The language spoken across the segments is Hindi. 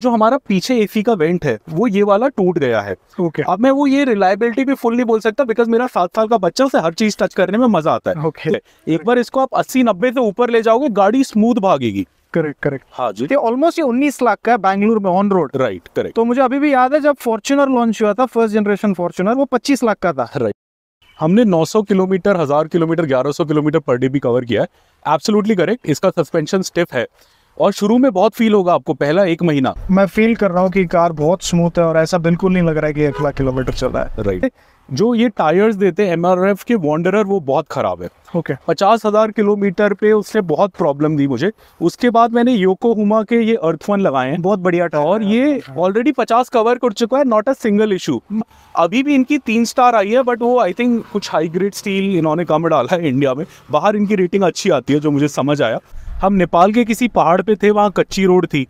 जो हमारा पीछे एसी का वेंट है वो ये वाला टूट गया है। ओके अब मैं वो ये रिलायबिलिटी भी फुल नहीं बोल सकता, बिकॉज मेरा 7 साल का बच्चा, उसे हर चीज टच करने में मजा आता है। ओके एक बार इसको आप 80-90 से ऊपर ले जाओगे, गाड़ी स्मूथ भागेगी। Correct correct. हाँ जी, ये ऑलमोस्ट ये 19 लाख का है बैंगलोर में ऑन रोड। Right correct. तो मुझे अभी भी याद है जब फॉर्च्यूनर लॉन्च हुआ था, फर्स्ट जनरेशन फॉर्च्यूनर, वो 25 लाख का था। राइट। हमने 900 kilometre, 1000 kilometre, 1100 kilometre per day भी कवर किया है। Absolutely correct. इसका सस्पेंशन स्टिफ है और शुरू में बहुत फील होगा आपको पहला 1 महीना। मैं फील कर रहा हूँ कि कार बहुत स्मूथ है और ऐसा बिल्कुल नहीं लग रहा है कि 1 लाख किलोमीटर चल रहा है। राइट। जो ये टायर्स देते हैं MRF के वॉन्डरर, वो बहुत खराब है। ओके 50,000 किलोमीटर पे उसने बहुत प्रॉब्लम दी मुझे। उसके बाद मैंने योकोहामा के ये अर्थवन लगाए हैं, बहुत बढ़िया टायर और ये ऑलरेडी 50 कवर कर चुका है, नॉट अ सिंगल इशू। अभी भी इनकी 3 स्टार आई है, बट वो आई थिंक कुछ हाई ग्रेड स्टील इन्होंने कम डाला है इंडिया में। बाहर इनकी रेटिंग अच्छी आती है, जो मुझे समझ आया। हम नेपाल के किसी पहाड़ पे थे, वहाँ कच्ची रोड थी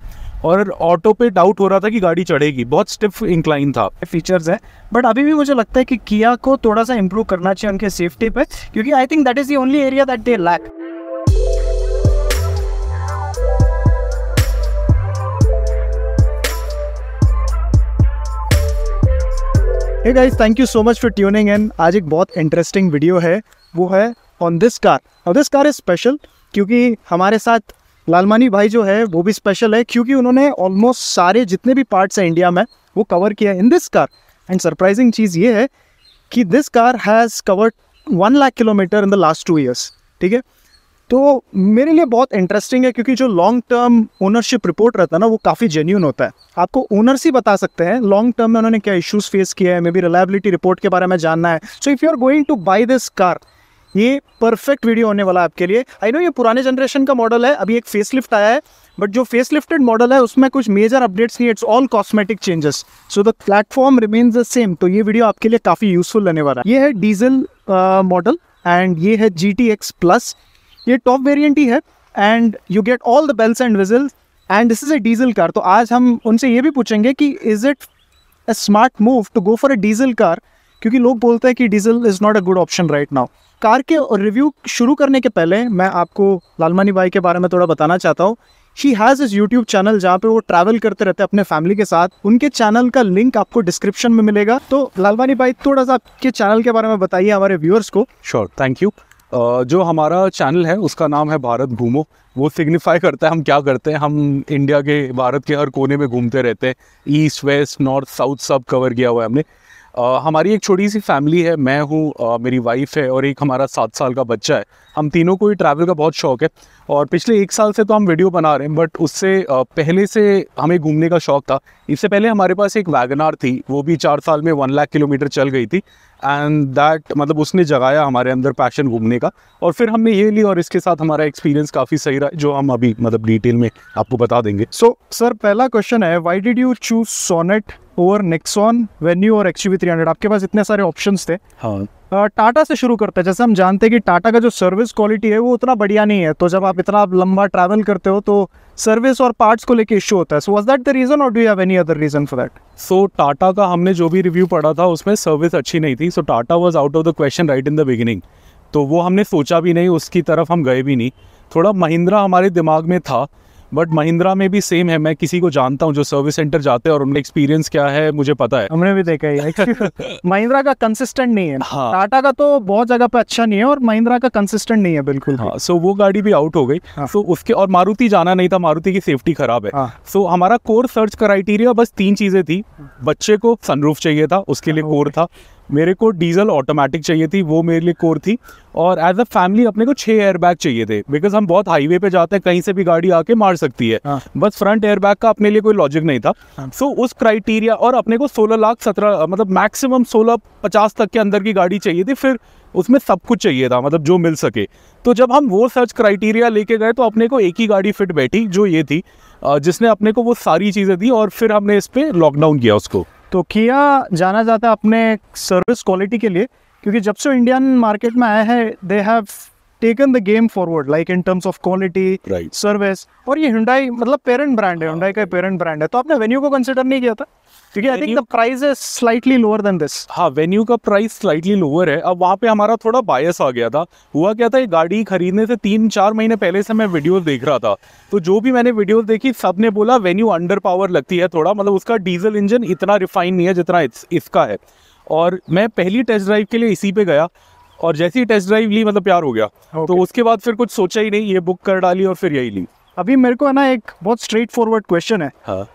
और ऑटो पे डाउट हो रहा था कि गाड़ी चढ़ेगी, बहुत स्टिफ इंक्लाइन था। फीचर्स है, बट अभी भी मुझे लगता है कि किया को थोड़ा सा इंप्रूव करना चाहिए उनके सेफ्टी पे, क्योंकि I think that is the only area that they lack. Hey guys, thank you so much for tuning in. आज एक बहुत इंटरेस्टिंग वीडियो है, वो है ऑन दिस कार। और दिस कार इज स्पेशल क्योंकि हमारे साथ लालमानी भाई जो है वो भी स्पेशल है, क्योंकि उन्होंने ऑलमोस्ट सारे जितने भी पार्ट्स हैं इंडिया में वो कवर किया in this car. And surprising चीज़ ये है कि this car has covered 1 lakh kilometres in the last 2 years. ठीक है, तो मेरे लिए बहुत इंटरेस्टिंग है क्योंकि जो लॉन्ग टर्म ओनरशिप रिपोर्ट रहता है ना, वो काफ़ी जेन्यून होता है। आपको ओनर्स ही बता सकते हैं लॉन्ग टर्म में उन्होंने क्या इश्यूज फेस किए हैं, मे बी रिलायबिलिटी रिपोर्ट के बारे में जानना है। So if you are going to buy this car, ये परफेक्ट वीडियो होने वाला है आपके लिए। आई नो ये पुराने जनरेशन का मॉडल है, अभी एक फेसलिफ्ट आया है, बट जो फेसलिफ्टेड मॉडल है उसमें कुछ मेजर अपडेट्स नहीं है, it's all cosmetic changes, so the platform remains the same. तो ये वीडियो आपके लिए काफ़ी यूजफुल रहने वाला है। ये है डीजल मॉडल एंड ये है GTX प्लस। ये टॉप वेरिएंट ही है and you get all the bells and whistles, and this is a diesel car. तो आज हम उनसे ये भी पूछेंगे कि is it a smart move to go for a diesel car, क्योंकि लोग बोलते हैं कि diesel is not a good option right now. Car के रिव्यू शुरू करने के पहले मैं आपको लालमानी भाई के बारे में थोड़ा बताना चाहता हूँ। शी हैज़ इस यूट्यूब चैनल जहाँ पे वो ट्रैवल करते रहते हैं अपने फैमिली के साथ। उनके चैनल का लिंक आपको डिस्क्रिप्शन में मिलेगा। तो लालमानी भाई थोड़ा सा आपके चैनल के बारे में बताइए हमारे व्यूअर्स को। Sure, thank you. जो हमारा चैनल है उसका नाम है भारत घूमो। वो सिग्निफाई करता है हम क्या करते हैं। हम इंडिया के, भारत के हर कोने में घूमते रहते हैं। ईस्ट, वेस्ट, नॉर्थ, साउथ सब कवर किया हुआ है हमने। हमारी एक छोटी सी फैमिली है, मैं हूँ, मेरी वाइफ है और एक हमारा 7 साल का बच्चा है। हम तीनों को ही ट्रैवल का बहुत शौक है और पिछले 1 साल से तो हम वीडियो बना रहे हैं, बट उससे पहले से हमें घूमने का शौक था। इससे पहले हमारे पास एक वैगनार थी, वो भी 4 साल में 1 लाख किलोमीटर चल गई थी। एंड दैट मतलब उसने जगाया हमारे अंदर पैशन घूमने का, और फिर हमने ये ली और इसके साथ हमारा एक्सपीरियंस काफ़ी सही रहा, जो हम अभी मतलब डिटेल में आपको बता देंगे। सो सर, पहला क्वेश्चन है, why did you choose Sonet over Nexon, Venue और XUV 300? आपके पास इतने सारे ऑप्शंस थे। हाँ, टाटा से शुरू करते हैं। जैसे हम जानते हैं कि टाटा का जो सर्विस क्वालिटी है वो उतना बढ़िया नहीं है, तो जब आप इतना लंबा ट्रैवल करते हो तो सर्विस और पार्ट्स को लेके इशू होता है। So was that the reason और do you have any other reason for that? So Tata का हमने जो भी रिव्यू पढ़ा था उसमें सर्विस अच्छी नहीं थी। So Tata was out of the question right in the beginning. तो वो हमने सोचा भी नहीं, उसकी तरफ हम गए भी नहीं। थोड़ा महिंद्रा हमारे दिमाग में था, बट महिंद्रा में भी सेम है। मैं किसी को जानता हूँ जो सर्विस सेंटर जाते हैं और उनका एक्सपीरियंस क्या है मुझे पता है। हमने भी देखा है महिंद्रा का कंसिस्टेंट नहीं है। हाँ। टाटा का तो बहुत जगह पे अच्छा नहीं है और महिंद्रा का कंसिस्टेंट नहीं है बिल्कुल। हाँ, सो वो गाड़ी भी आउट हो गई। हाँ। सो उसके और मारुति जाना नहीं था, मारुति की सेफ्टी खराब है। हाँ। सो हमारा कोर सर्च क्राइटेरिया बस 3 चीज़ें थी। बच्चे को सनरूफ चाहिए था, उसके लिए कोर था। मेरे को डीजल ऑटोमेटिक चाहिए थी, वो मेरे लिए कोर थी। और एज अ फैमिली अपने को 6 एयरबैग चाहिए थे, बिकॉज हम बहुत हाईवे पे जाते हैं, कहीं से भी गाड़ी आके मार सकती है। हाँ। बस फ्रंट एयरबैग का अपने लिए कोई लॉजिक नहीं था। सो उस क्राइटेरिया, और अपने को 16,17,000 मतलब मैक्सिमम 16-50 तक के अंदर की गाड़ी चाहिए थी। फिर उसमें सब कुछ चाहिए था, मतलब जो मिल सके। तो जब हम वो सर्च क्राइटेरिया लेके गए तो अपने को एक ही गाड़ी फिट बैठी, जो ये थी, जिसने अपने को वो सारी चीज़ें दी, और फिर हमने इस पर लॉकडाउन किया उसको। तो किया जाना जाता है अपने सर्विस क्वालिटी के लिए, क्योंकि जब से इंडियन मार्केट में आया है they have taken the game forward, like in terms of quality, Right. service. और ये Hyundai मतलब पेरेंट ब्रांड है, Hyundai का पेरेंट ब्रांड है, तो आपने वेन्यू को कंसिडर नहीं किया था? क्योंकि I think the price is slightly lower than this. हाँ, वेन्यू का प्राइस स्लाइटली लोअर है. अब वहाँ पे हमारा थोड़ा बायस आ गया था. हुआ क्या था, ये गाड़ी खरीदने से 3-4 महीने पहले से मैं वीडियोस देख रहा था. तो जो भी मैंने वीडियोस देखी, सब ने बोला वेन्यू अंडर पावर लगती है थोड़ा, मतलब उसका डीजल इंजन इतना रिफाइन नहीं है जितना इसका है. और मैं पहली टेस्ट ड्राइव के लिए इसी पे गया, और जैसी टेस्ट ड्राइव ली मतलब प्यार हो गया. तो उसके बाद फिर कुछ सोचा ही नहीं, ये बुक कर डाली और फिर यही ली. अभी मेरे को है ना एक बहुत स्ट्रेट फॉरवर्ड क्वेश्चन है. हाँ.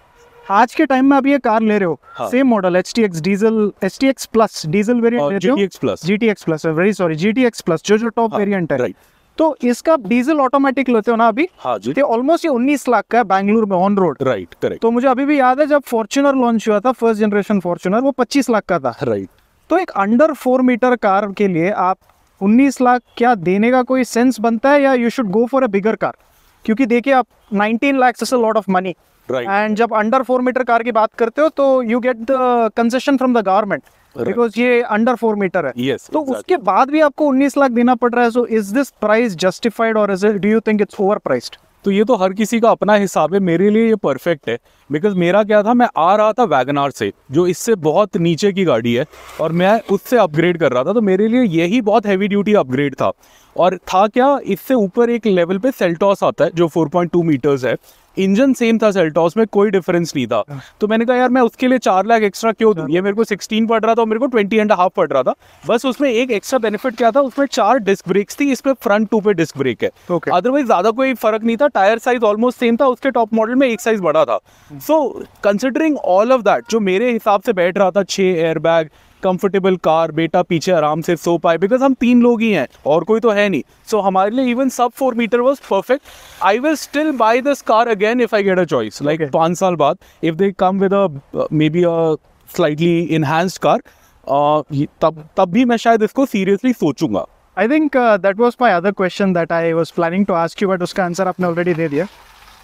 आज के टाइम में आप ये कार ले रहे हो, हाँ. Same model HTX diesel, HTX plus diesel variant और ले रहे हो, GTX plus. GTX plus, very sorry, GTX plus जो टॉप वेरिएंट है. राइट. तो इसका डीजल ऑटोमेटिक लेते हो ना अभी, हाँ जी. तो ऑलमोस्ट ये 19 लाख का है बैंगलोर में ऑन रोड. राइट. करेक्ट. तो मुझे अभी भी याद है जब फॉर्च्यूनर लॉन्च हुआ था, फर्स्ट जनरेशन फॉर्च्यूनर, वो 25 लाख का था. राइट. तो एक अंडर 4 मीटर कार के लिए आप 19 लाख क्या देने का कोई सेंस बनता है, या you should go for a bigger car? क्योंकि देखिए आप 19 lakh is a lot of money. Right. And जब अंडर 4 मीटर कार की बात करते हो तो you get the concession from the government, because ये अंडर 4 मीटर है. Yes, तो exactly. उसके बाद भी आपको 19 लाख देना पड़ रहा है. So is this price justified और is do you think it's overpriced? तो ये तो हर किसी का अपना हिसाब है. मेरे लिए ये परफेक्ट है, बिकॉज मेरा क्या था, मैं आ रहा था वैगनार से जो इससे बहुत नीचे की गाड़ी है, और मैं उससे अपग्रेड कर रहा था. तो मेरे लिए यही बहुत हैवी ड्यूटी अपग्रेड था. और था क्या, इससे ऊपर एक लेवल पे सेल्टॉस आता है जो 4.2 मीटर्स है. इंजन सेम था सेल्टॉस में, कोई डिफरेंस नहीं था. तो मैंने कहा यार मैं उसके लिए 4 लाख एक्स्ट्रा क्यों दूं? ये मेरे को 16 पड़ रहा था और मेरे को 20.5 पड़ रहा था. बस उसमें एक एक्स्ट्रा बेनिफिट क्या था, उसमें 4 डिस्क ब्रेक्स थी, इसमें फ्रंट 2 पे डिस्क ब्रेक है. अदरवाइज ज्यादा कोई फर्क नहीं था. टायर साइज ऑलमोस्ट सेम था, उसके टॉप मॉडल में एक साइज बड़ा था. So considering all of that, जो मेरे हिसाब से बैठ रहा था, 6 एयरबैग, कंफर्टेबल कार, बेटा पीछे आराम से सो पाए, बिकॉज हम 3 लोग ही हैं और कोई तो है नहीं. सो हमारे लिए इवन सब 4 metre was perfect. I will still buy this car again if I get a choice, like 5 साल बाद if they come with a maybe a slightly enhanced car, तब भी मैं शायद इसको सीरियसली सोचूंगा. I think that was my other question that I was planning to ask you, but उसका आंसर आपने ऑलरेडी दे दिया.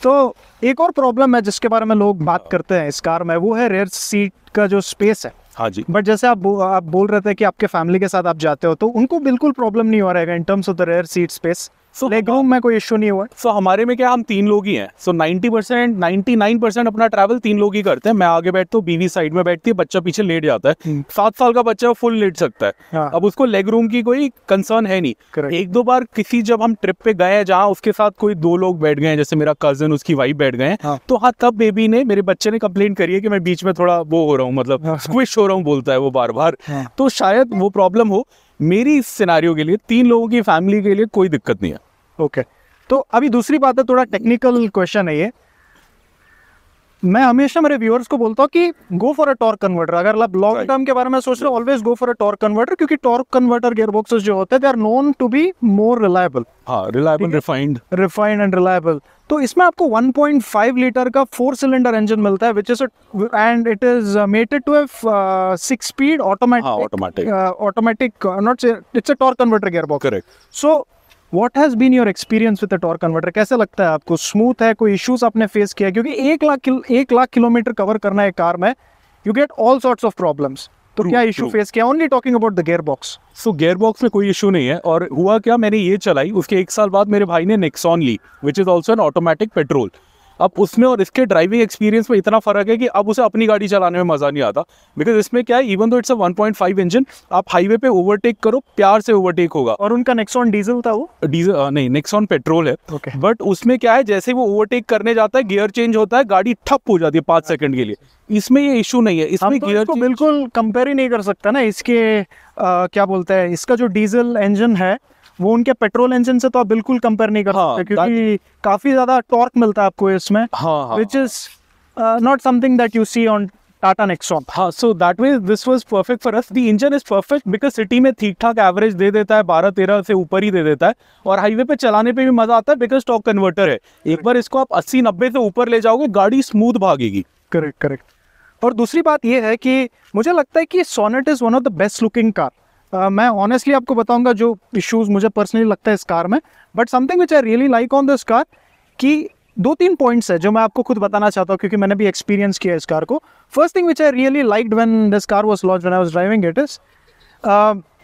तो एक और प्रॉब्लम है जिसके बारे में लोग बात करते हैं इस कार में, वो है रेयर सीट का जो स्पेस है. हाँ जी. बट जैसे आप बोल रहे थे कि आपके फैमिली के साथ आप जाते हो, तो उनको बिल्कुल प्रॉब्लम नहीं हो रहेगा in terms of the rare seat space. Leg room में कोई इश्यू नहीं हुआ. सो हमारे में क्या, हम 3 लोग ही हैं. सो 99% अपना ट्रैवल 3 लोग ही करते हैं. मैं आगे बैठता हूँ, बीवी साइड में बैठती है, बच्चा पीछे लेट जाता है. 7 साल का बच्चा फुल लेट सकता है. हाँ. अब उसको लेग रूम की कोई कंसर्न है नहीं. Correct. 1-2 बार किसी जब हम ट्रिप पे गए जहाँ उसके साथ कोई 2 लोग बैठ गए, जैसे मेरा कजन उसकी वाइफ बैठ गए, हाँ. तो हाँ तब बेबी ने, मेरे बच्चे ने कंप्लेंट करी है कि मैं बीच में थोड़ा वो हो रहा हूँ, मतलब स्क्विश हो रहा हूँ बोलता है वो बार बार. तो शायद वो प्रॉब्लम हो. मेरी इस सिनेरियो के लिए 3 लोगों की फैमिली के लिए कोई दिक्कत नहीं है. ओके. तो अभी दूसरी बात है, थोड़ा टेक्निकल क्वेश्चन है ये. मैं हमेशा मेरे व्यूअर्स को बोलता हूँ कि गो फॉर अ टॉर्क कन्वर्टर. अगर आप लॉन्ग टर्म के बारे में सोच रहे हो, always go for a torque converter, क्योंकि टॉर्क कन्वर्टर गियरबॉक्सेस जो होते हैं they are known to be more reliable. हाँ, रिलायबल, रिफाइंड एंड रिलायबल. तो इसमें आपको 1.5 लीटर का 4 सिलेंडर इंजन मिलता है, which is and it is mated to have 6 speed automatic not, it's a torque converter gearbox. Correct. So what has been your experience with the torque converter? कैसे लगता है आपको? स्मूथ है? कोई इश्यूज आपने फेस किया? क्योंकि 1 लाख किलोमीटर कवर करना है कार में, you get all sorts of problems. तो क्या इशू फेस किया? Only talking about the gear box. So gear box में कोई इशू नहीं है. और हुआ क्या, मैंने ये चलाई, उसके 1 साल बाद मेरे भाई ने नेक्सॉन ली, which is also an automatic petrol. अब उसमें और इसके ड्राइविंग एक्सपीरियंस में इतना फर्क है कि अब उसे अपनी गाड़ी चलाने में मजा नहीं आता. बिकॉज इसमें क्या है, even though it's a 1.5 engine, आप हाईवे पे ओवरटेक करो, प्यार से ओवरटेक होगा. और उनका नेक्सॉन डीजल था, वो डीजल नहीं, नेक्सॉन पेट्रोल है. Okay. बट उसमें क्या है, जैसे वो ओवरटेक करने जाता है, गियर चेंज होता है, गाड़ी ठप हो जाती है 5 सेकंड के लिए. इसमें ये इशू नहीं है. इसमें तो गियर इसको बिल्कुल कंपेयर ही नहीं कर सकता ना. इसके क्या बोलते हैं, इसका जो डीजल इंजन है वो उनके पेट्रोल इंजन से तो आप बिल्कुल कंपेयर नहीं कर सकते, क्योंकि काफी ज्यादा टॉर्क मिलता है आपको इसमें, which is not something that you see on Tata Nexon. हाँ, so that way this was perfect for us. The engine is perfect because city में ठीक ठाक एवरेज दे देता है, 12-13 से ऊपर ही दे देता है. और हाईवे पे चलाने पे भी मजा आता है बिकॉज टॉर्क कन्वर्टर है. एक बार इसको आप 80-90 से ऊपर ले जाओगे, गाड़ी स्मूथ भागेगी. करेक्ट. और दूसरी बात ये है कि मुझे लगता है कि Sonet is one of the best looking car. मैं ऑनेस्टली आपको बताऊंगा जो इश्यूज मुझे पर्सनली लगता है इस कार में, but something which I really like on this car, कि 2-3 पॉइंट्स है जो मैं आपको खुद बताना चाहता हूँ, क्योंकि मैंने भी एक्सपीरियंस किया इस कार को. First thing which I really liked when this car was launched, when I was driving it, is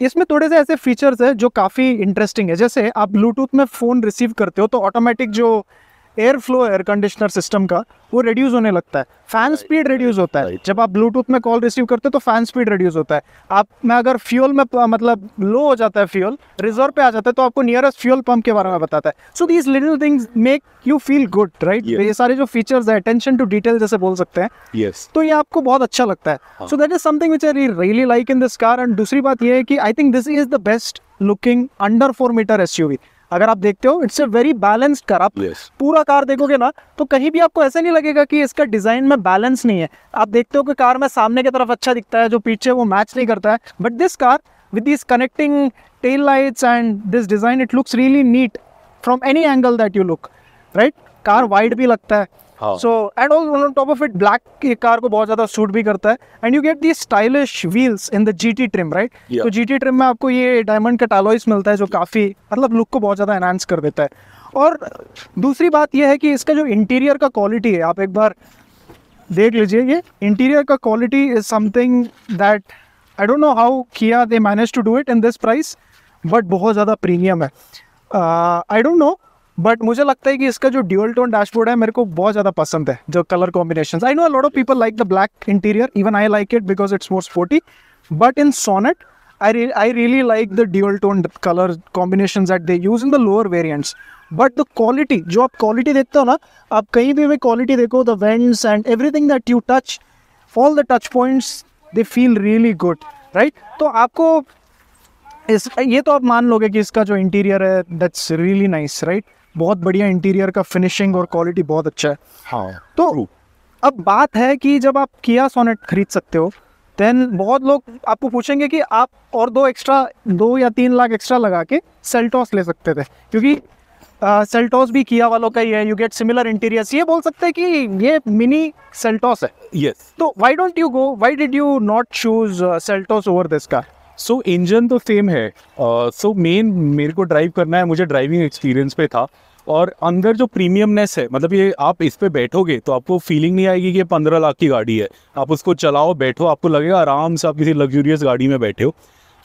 इसमें थोड़े से ऐसे फीचर्स है जो काफ़ी इंटरेस्टिंग है। जैसे आप ब्लूटूथ में फ़ोन रिसीव करते हो तो ऑटोमेटिक जो air flow air conditioner system का वो रिड्यूस होने लगता है, फैन स्पीड रिड्यूस होता है। जब आप ब्लूटूथ में कॉल रिसीव करते हो तो फैन स्पीड रिड्यूस होता है। आप में अगर फ्यूल में मतलब लो हो जाता है, फ्यूल रिजर्व पे आ जाता है, तो आपको नियरेस्ट फ्यूल पंप के बारे में बताता है। So these little things make you feel good, right. ये सारे जो फीचर्स है, अटेंशन टू डिटेल जैसे बोल सकते हैं, yes. तो ये आपको बहुत अच्छा लगता है। So that is something which I really like in this car. And दूसरी बात ये है कि I think this is the best looking under 4 metre SUV. अगर आप देखते हो it's a very balanced car. आप पूरा कार देखोगे ना तो कहीं भी आपको ऐसा नहीं लगेगा कि इसका डिजाइन में बैलेंस नहीं है। आप देखते हो कि कार में सामने की तरफ अच्छा दिखता है, जो पीछे वो मैच नहीं करता है, but this car with this connecting tail lights and this design it looks really neat from any angle that you look, right. Car wide भी लगता है, so and on top of it black car को बहुत ज्यादा सूट भी करता है। And you get the stylish wheels in the GT trim, right. तो जीटी ट्रिम में आपको ये डायमंड का टैलॉयस मिलता है जो काफी मतलब लुक को बहुत ज्यादा एनहांस कर देता है। और दूसरी बात यह है कि इसका जो इंटीरियर का क्वालिटी है, आप एक बार देख लीजिए। ये इंटीरियर का quality is something that I don't know how किया they manage to do it in this price, but बहुत ज़्यादा प्रीमियम है। आई डोंट नो, बट मुझे लगता है कि इसका जो ड्यूअल टोन डैशबोर्ड है मेरे को बहुत ज़्यादा पसंद है, जो colour combinations. I know a lot of people like the black interior, even I like it because it's more sporty, but in Sonet I really like the dual tone color combinations that they use in the lower variants. But the quality, जो आप quality देखते हो ना, आप कहीं भी quality देखो, the vents and everything that you touch, all the touch points, they feel really good, right? तो आपको ये तो आप मान लोगे कि इसका जो इंटीरियर है that's really nice, right? बहुत बढ़िया इंटीरियर का फिनिशिंग और क्वालिटी बहुत अच्छा है। हाँ, तो अब बात है कि जब आप किया सोनेट खरीद सकते हो, देन बहुत लोग आपको पूछेंगे कि आप और 2 या 3 लाख एक्स्ट्रा लगा के सेल्टॉस ले सकते थे, क्योंकि सेल्टॉस भी किया वालों का ही है, यू गेट सिमिलर इंटीरियर्स। ये बोल सकते हैं कि ये मिनी सेल्टॉस है। yes. तो why did you not choose Seltos over this car? So engine तो सेम है, सो मेन मेरे को ड्राइव करना है, मुझे ड्राइविंग एक्सपीरियंस पे था। और अंदर जो प्रीमियमनेस है, मतलब ये आप इस पे बैठोगे तो आपको फीलिंग नहीं आएगी कि ये 15 लाख की गाड़ी है। आप उसको चलाओ, बैठो, आपको लगेगा आराम से आप किसी लग्जूरियस गाड़ी में बैठे हो।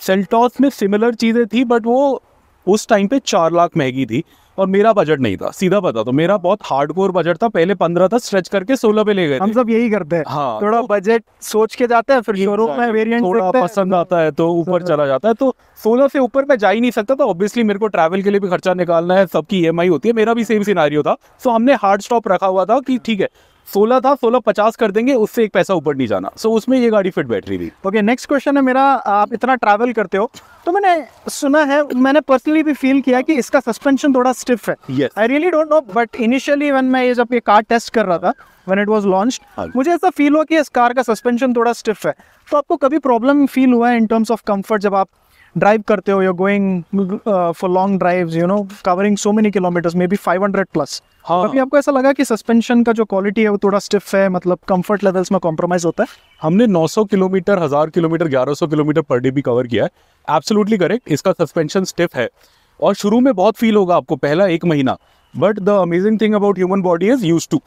सेल्टॉस में सिमिलर चीज़ें थी, बट वो उस टाइम पे 4 लाख महंगी थी और मेरा बजट नहीं था, सीधा पता। तो मेरा बहुत हार्डकोर बजट था, पहले 15 था, स्ट्रेच करके 16 पे ले गए। हम सब यही करते हैं, हाँ, थोड़ा बजट सोच के जाते हैं, फिर शोरूम में वेरिएंट थोड़ा पसंद आता है तो ऊपर चला जाता है। तो 16 से ऊपर मैं जा ही नहीं सकता था। ऑब्वियसली मेरे को ट्रैवल के लिए भी खर्चा निकालना है, सबकी EMI होती है, मेरा भी सेम सिनारियो था। सो हमने हार्ड स्टॉप रखा हुआ था कि ठीक है 16 था, 1650 कर देंगे, उससे एक पैसा ऊपर नहीं जाना। सो उसमें ये गाड़ी फिट बैठ रही थी। ओके, नेक्स्ट क्वेश्चन है मेरा। आप इतना ट्रैवल करते हो तो मैंने सुना है, मैंने पर्सनली भी फील किया कि इसका सस्पेंशन थोड़ा स्टिफ है। Yes. I really don't know, but initially when मैं जब ये कार टेस्ट कर रहा था, व्हेन इट वाज लॉन्च्ड, मुझे ऐसा फील हुआ कि इस कार का सस्पेंशन थोड़ा स्टिफ है। तो आपको कभी प्रॉब्लम फील हुआ है इन टर्म्स ऑफ कंफर्ट जब आप ड्राइव करते हो, you going for long drives, you know, covering so many kilometres, may be 500 plus? हाँ, कभी आपको ऐसा लगा कि सस्पेंशन का जो क्वालिटी है वो थोड़ा स्टिफ है, मतलब कंफर्ट लेवल्स में कॉम्प्रोमाइज होता है? हमने 900 kilometre, 1000 kilometre, 1100 kilometre per day भी कवर किया है। एब्सोल्युटली करेक्ट, इसका सस्पेंशन स्टिफ है और शुरू में बहुत फील होगा आपको पहला 1 महीना, but the amazing thing about human body is used to.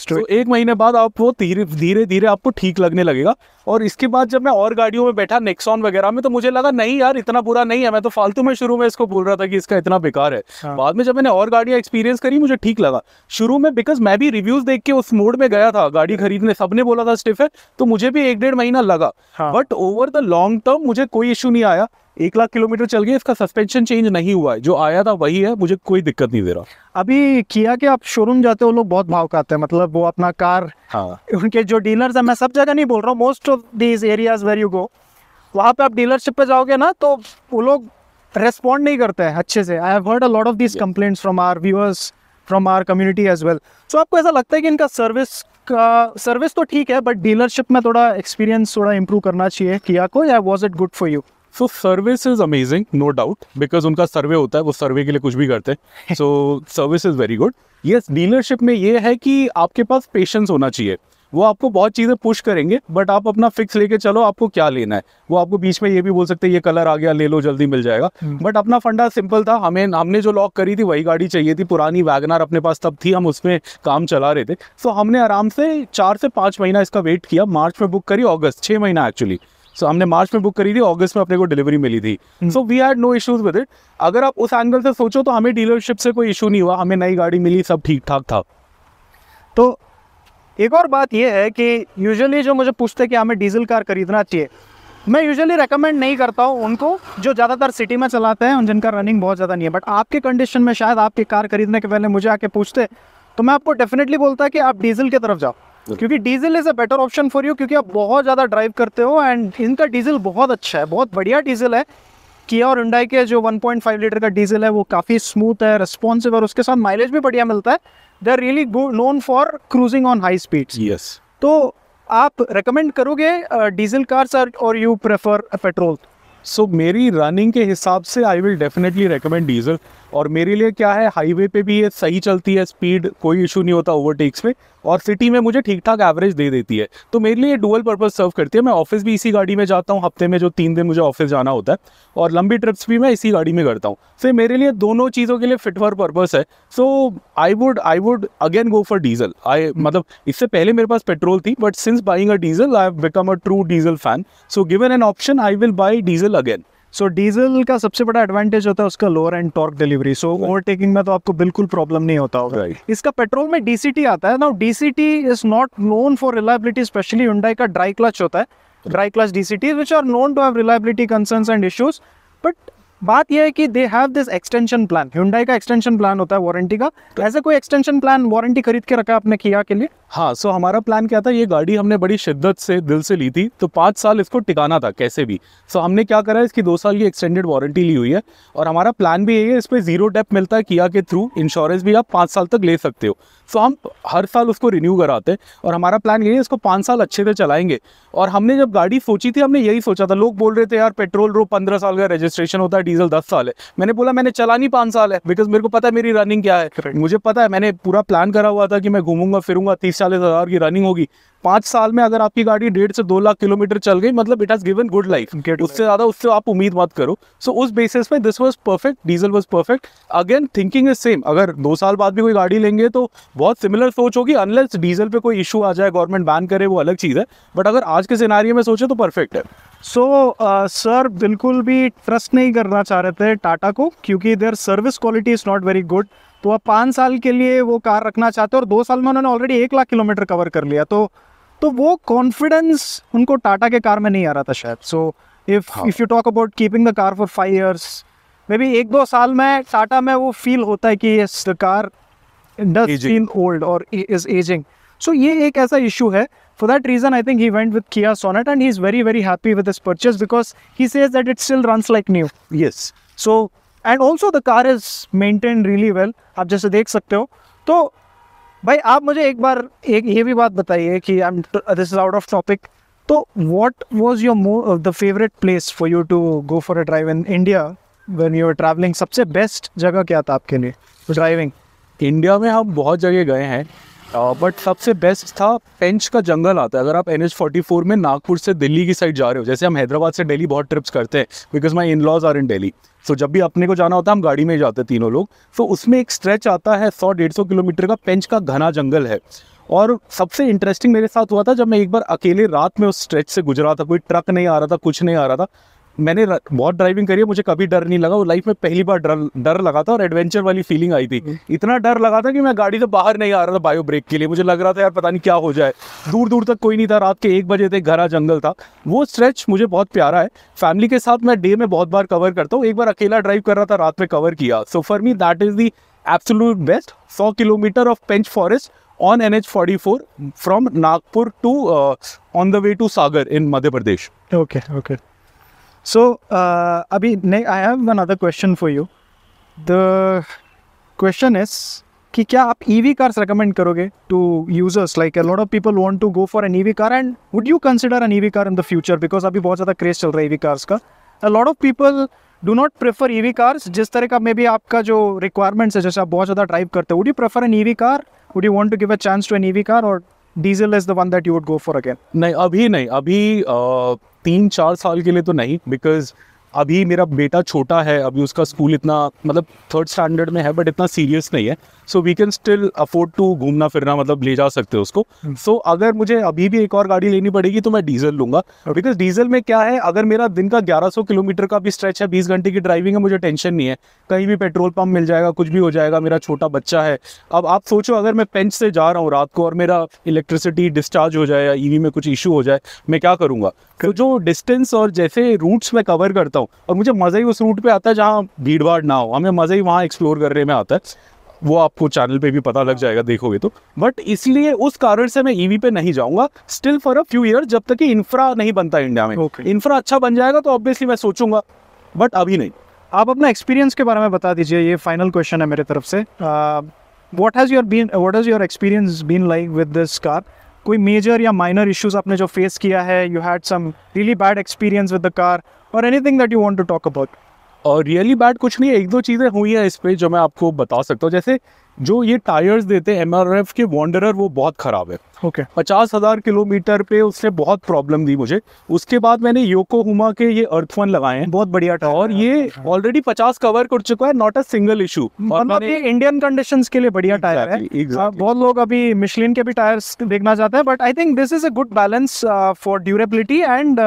तो 1 महीने बाद आप वो धीरे धीरे आपको ठीक लगने लगेगा। और इसके बाद जब मैं और गाड़ियों में बैठा, नेक्सॉन वगैरह में, तो मुझे लगा नहीं यार इतना बुरा नहीं है। मैं तो फालतू में शुरू में इसको बोल रहा था कि इसका इतना बेकार है। हाँ। बाद में जब मैंने और गाड़ियां एक्सपीरियंस करी, मुझे ठीक लगा शुरू में, बिकॉज मैं भी रिव्यूज देख के उस मोड में गया था गाड़ी खरीदने, सबने बोला था स्टिफ है, तो मुझे भी 1-1.5 महीना लगा। हाँ। But over the long term मुझे कोई इशू नहीं आया। 1 लाख किलोमीटर चल गए, इसका सस्पेंशन चेंज नहीं हुआ है, जो आया था वही है, मुझे कोई दिक्कत नहीं दे रहा। अभी किया के आप शोरूम जाते हो, लोग बहुत भाव खाते हैं, मतलब वो अपना कार, हाँ, उनके जो डीलर्स हैं, मैं सब जगह नहीं बोल रहा हूँ, most of these areas where you go, वहाँ पे आप डीलरशिप पे जाओगे ना तो वो लोग रेस्पॉन्ड नहीं करते हैं अच्छे से। I have heard a lot of these complaints from our viewers, from our community as well. So आपको ऐसा लगता है कि इनका सर्विस तो ठीक है, बट डीलरशिप में थोड़ा एक्सपीरियंस थोड़ा इंप्रूव करना चाहिए किया को, या was it good for you? So service is amazing, no doubt, because उनका सर्वे होता है, वो सर्वे के लिए कुछ भी करते हैं। सो service is very good. Yes, dealership में ये है कि आपके पास पेशेंस होना चाहिए। वो आपको बहुत चीज़ें पुश करेंगे, बट आप अपना फिक्स लेके चलो, आपको क्या लेना है। वो आपको बीच में ये भी बोल सकते हैं ये कलर आ गया, ले लो, जल्दी मिल जाएगा। बट अपना फंडा सिंपल था, हमने जो लॉक करी थी वही गाड़ी चाहिए थी। पुरानी वैगनार अपने पास तब थी, हम उसमें काम चला रहे थे। सो हमने आराम से 4 से 5 महीना इसका वेट किया। मार्च में बुक करी, अगस्त 6 महीना एक्चुअली। सो हमने मार्च में बुक करी थी, अगस्त में अपने को डिलीवरी मिली थी। So we had no issues with it. अगर आप उस एंगल से सोचो तो हमें डीलरशिप से कोई इशू नहीं हुआ, हमें नई गाड़ी मिली, सब ठीक ठाक था। तो एक और बात ये है कि यूजुअली जो मुझे पूछते हैं कि हमें डीजल कार खरीदना चाहिए, मैं यूजुअली रेकमेंड नहीं करता हूँ उनको जो ज़्यादातर सिटी में चलाते हैं, जिनका रनिंग बहुत ज़्यादा नहीं है। बट आपके कंडीशन में शायद आपकी कार खरीदने के पहले मुझे आके पूछते तो मैं आपको डेफिनेटली बोलता कि आप डीजल की तरफ जाओ, क्योंकि diesel is a better option for you, क्योंकि आप बहुत ज़्यादा ड्राइव करते हो एंड इनका डीजल बहुत अच्छा है, बहुत बढ़िया डीजल है। किया और हुंडई के जो 1.5 लीटर का डीजल है वो काफ़ी स्मूथ है, रिस्पॉन्सिव, और उसके साथ माइलेज भी बढ़िया मिलता है। They are really known for cruising on high speeds. Yes. तो आप रेकमेंड करोगे डीजल कार्स और यू प्रेफर पेट्रोल? सो मेरी रनिंग के हिसाब से I will definitely recommend diesel. और मेरे लिए क्या है, हाईवे पे भी ये सही चलती है, स्पीड कोई इशू नहीं होता ओवरटेक्स में, और सिटी में मुझे ठीक ठाक एवरेज दे देती है। तो मेरे लिए डुअल पर्पस सर्व करती है। मैं ऑफिस भी इसी गाड़ी में जाता हूँ, हफ्ते में जो 3 दिन मुझे ऑफिस जाना होता है, और लंबी ट्रिप्स भी मैं इसी गाड़ी में करता हूँ। सो मेरे लिए दोनों चीज़ों के लिए फिट फॉर पर्पस है। So I would again go for diesel. मतलब इससे पहले मेरे पास पेट्रोल थी, but since buying a diesel I have become a true diesel fan. So given an option I will buy diesel again. So diesel का सबसे बड़ा एडवांटेज होता है उसका lower end torque delivery. So overtaking में तो आपको बिल्कुल प्रॉब्लम नहीं होता होगा। इसका पेट्रोल में डीसीटी आता है ना। DCT is not known for reliability, especially Hyundai का ड्राई क्लच होता है, dry clutch DCT which are known to have reliability concerns and issues. But बात यह है कि they have this extension plan. Hyundai का एक्सटेंशन प्लान होता है वारंटी का। तो ऐसा कोई एक्सटेंशन प्लान वारंटी खरीद के रखा आपने किया के लिए? हाँ, सो हमारा प्लान क्या था, ये गाड़ी हमने बड़ी शिद्दत से दिल से ली थी, तो 5 साल इसको टिकाना था कैसे भी। सो हमने क्या करा है, इसकी 2 साल की एक्सटेंडेड वारंटी ली हुई है, और हमारा प्लान भी यही है, इस पर 0 डेप मिलता है किया के थ्रू। इंश्योरेंस भी आप 5 साल तक ले सकते हो। सो हम हर साल उसको रिन्यू कराते हैं, और हमारा प्लान यही है, इसको 5 साल अच्छे से चलाएंगे। और हमने जब गाड़ी सोची थी, हमने यही सोचा था। लोग बोल रहे थे यार पेट्रोल रो 15 साल का रजिस्ट्रेशन होता है, डीजल 10 साल है। मैंने बोला मैंने चलानी 5 साल है, बिकॉज मेरे को पता है मेरी रनिंग क्या है। मुझे पता है, मैंने पूरा प्लान करा हुआ था कि मैं घूमूंगा फिरूंगा, 30-40 हज़ार की रनिंग होगी। 5 साल में अगर आपकी गाड़ी 1.5 से 2 लाख किलोमीटर चल गई, मतलब it has given good life. उससे ज़्यादा उससे आप उम्मीद मत करो। सो उस बेसिस पे this was perfect, diesel was perfect. Again thinking is same. अगर 2 साल बाद भी कोई गाड़ी लेंगे तो बहुत सिमिलर सोच होगी, अनलेस डीजल पे कोई इशू आ जाए, गवर्नमेंट बैन करे, वो अलग चीज़ है। बट अगर आज के सिनेरियो में सोचे तो परफेक्ट है। सो सर बिल्कुल भी ट्रस्ट नहीं करना चाह रहे थे टाटा को, क्योंकि their service quality is not very good. तो आप 5 साल के लिए वो कार रखना चाहते हो, और 2 साल में उन्होंने ऑलरेडी 1 लाख किलोमीटर कवर कर लिया। तो वो कॉन्फिडेंस उनको टाटा के कार में नहीं आ रहा था शायद। So if you talk about keeping the car for 5 years, may be 1-2 साल में टाटा में वो फील होता है कि yes the car does feel old और इज एजिंग। सो ये एक ऐसा इशू है। For that reason, I think he went with Kia Sonet, and he's very, very happy with his purchase because he says that it still runs like new. Yes. So, and also the car is maintained really well. आप जैसे देख सकते हो। तो भाई आप मुझे एक बार ये भी बात बताइए कि this is out of topic. तो what was your the favorite place for you to go for a drive in India when you were traveling? सबसे बेस्ट जगह क्या था आपके लिए ड्राइविंग? इंडिया में हम बहुत जगह गए हैं, बट सबसे बेस्ट था पेंच का जंगल आता है। अगर आप NH44 में नागपुर से दिल्ली की साइड जा रहे हो, जैसे हम हैदराबाद से दिल्ली बहुत ट्रिप्स करते हैं, because my in laws are in Delhi. So जब भी अपने को जाना होता है हम गाड़ी में ही जाते हैं तीनों लोग। तो उसमें एक स्ट्रेच आता है 100-150 किलोमीटर का, पेंच का घना जंगल है। और सबसे इंटरेस्टिंग मेरे साथ हुआ था जब मैं एक बार अकेले रात में उस स्ट्रेच से गुजरा था। कोई ट्रक नहीं आ रहा था, कुछ नहीं आ रहा था। मैंने बहुत ड्राइविंग करी है, मुझे कभी डर नहीं लगा। वो लाइफ में पहली बार डर लगा था, और एडवेंचर वाली फीलिंग आई थी। इतना डर लगा था कि मैं गाड़ी से बाहर नहीं आ रहा था बायो ब्रेक के लिए। मुझे लग रहा था यार पता नहीं क्या हो जाए। दूर दूर तक कोई नहीं था, रात के 1 बजे तक घना जंगल था। वो स्ट्रेच मुझे बहुत प्यारा है। फैमिली के साथ मैं डे में बहुत बार कवर करता हूँ, एक बार अकेला ड्राइव कर रहा था, रात में कवर किया। So for me that is the absolute best. 100 kilometre of Pench forest on NH44 from Nagpur to on the way to Sagar in Madhya Pradesh. Okay. So abhi I have another question for you. The question is कि क्या आप EV cars recommend करोगे to users? Like a lot of people want to go for an EV car, and would you consider an EV car in the future? Because अभी बहुत ज़्यादा craze चल रहा है EV cars का. A lot of people do not prefer EV cars. जिस तरह का मे बी आपका जो requirements है, जैसे आप बहुत ज़्यादा ड्राइव करते हो, would you prefer an EV car? Would you want to give a chance to an EV car, or diesel is the one that you would go for again? नहीं, अभी 3-4 साल के लिए तो नहीं, बिकॉज अभी मेरा बेटा छोटा है, अभी उसका स्कूल इतना मतलब 3rd स्टैंडर्ड में है, बट इतना सीरियस नहीं है, so we can still afford to घूमना फिरना, मतलब ले जा सकते हो उसको। सो अगर मुझे अभी भी एक और गाड़ी लेनी पड़ेगी तो मैं डीजल लूंगा, बिकॉज डीजल में क्या है, अगर मेरा दिन का 1100 किलोमीटर का भी स्ट्रेच है, 20 घंटे की ड्राइविंग है, मुझे टेंशन नहीं है, कहीं भी पेट्रोल पंप मिल जाएगा, कुछ भी हो जाएगा, मेरा छोटा बच्चा है। अब आप सोचो अगर मैं पेंच से जा रहा हूँ रात को और मेरा इलेक्ट्रिसिटी डिस्चार्ज हो जाए या ईवी में कुछ इशू हो जाए, मैं क्या करूँगा? तो जो डिस्टेंस और जैसे रूट्स मैं कवर करता हूँ, और मुझे मज़ा ही उस रूट पे आता है जहाँ भीड़ भाड़ ना हो, हमें मज़ा ही वहाँ एक्सप्लोर करने में आता है, वो आपको चैनल पे भी पता लग जाएगा देखोगे तो। बट इसलिए उस कारण से मैं ईवी पे नहीं जाऊंगा still for a few year, जब तक कि इंफ्रा नहीं बनता इंडिया में। इंफ्रा अच्छा बन जाएगा तो ऑब्वियसली मैं सोचूंगा, बट अभी नहीं। आप अपना एक्सपीरियंस के बारे में बता दीजिए, ये फाइनल क्वेश्चन है मेरे तरफ से। What has your experience been like with this car? कोई मेजर या माइनर इश्यूज आपने जो फेस किया है, you had some really bad experience with the car, और anything that you want to talk about? और रियली बैड कुछ नहीं है, 1-2 चीज़ें हुई हैं इस पे जो मैं आपको बता सकता हूँ। जैसे जो ये टायर्स देते हैं MRF के वॉन्डरर, वो बहुत ख़राब है। ओके 50,000 किलोमीटर पे उसने बहुत प्रॉब्लम दी मुझे। उसके बाद मैंने योकोहामा के ये अर्थवन लगाए हैं, बहुत बढ़िया टायर, और ये ऑलरेडी 50 कवर कर चुका है, नॉट अ सिंगल इशू। मतलब ये इंडियन कंडीशंस के लिए बढ़िया टायर है। exactly. बहुत लोग अभी मिशलिन के भी टायर्स देखना चाहते हैं, but I think this is a good balance for durability and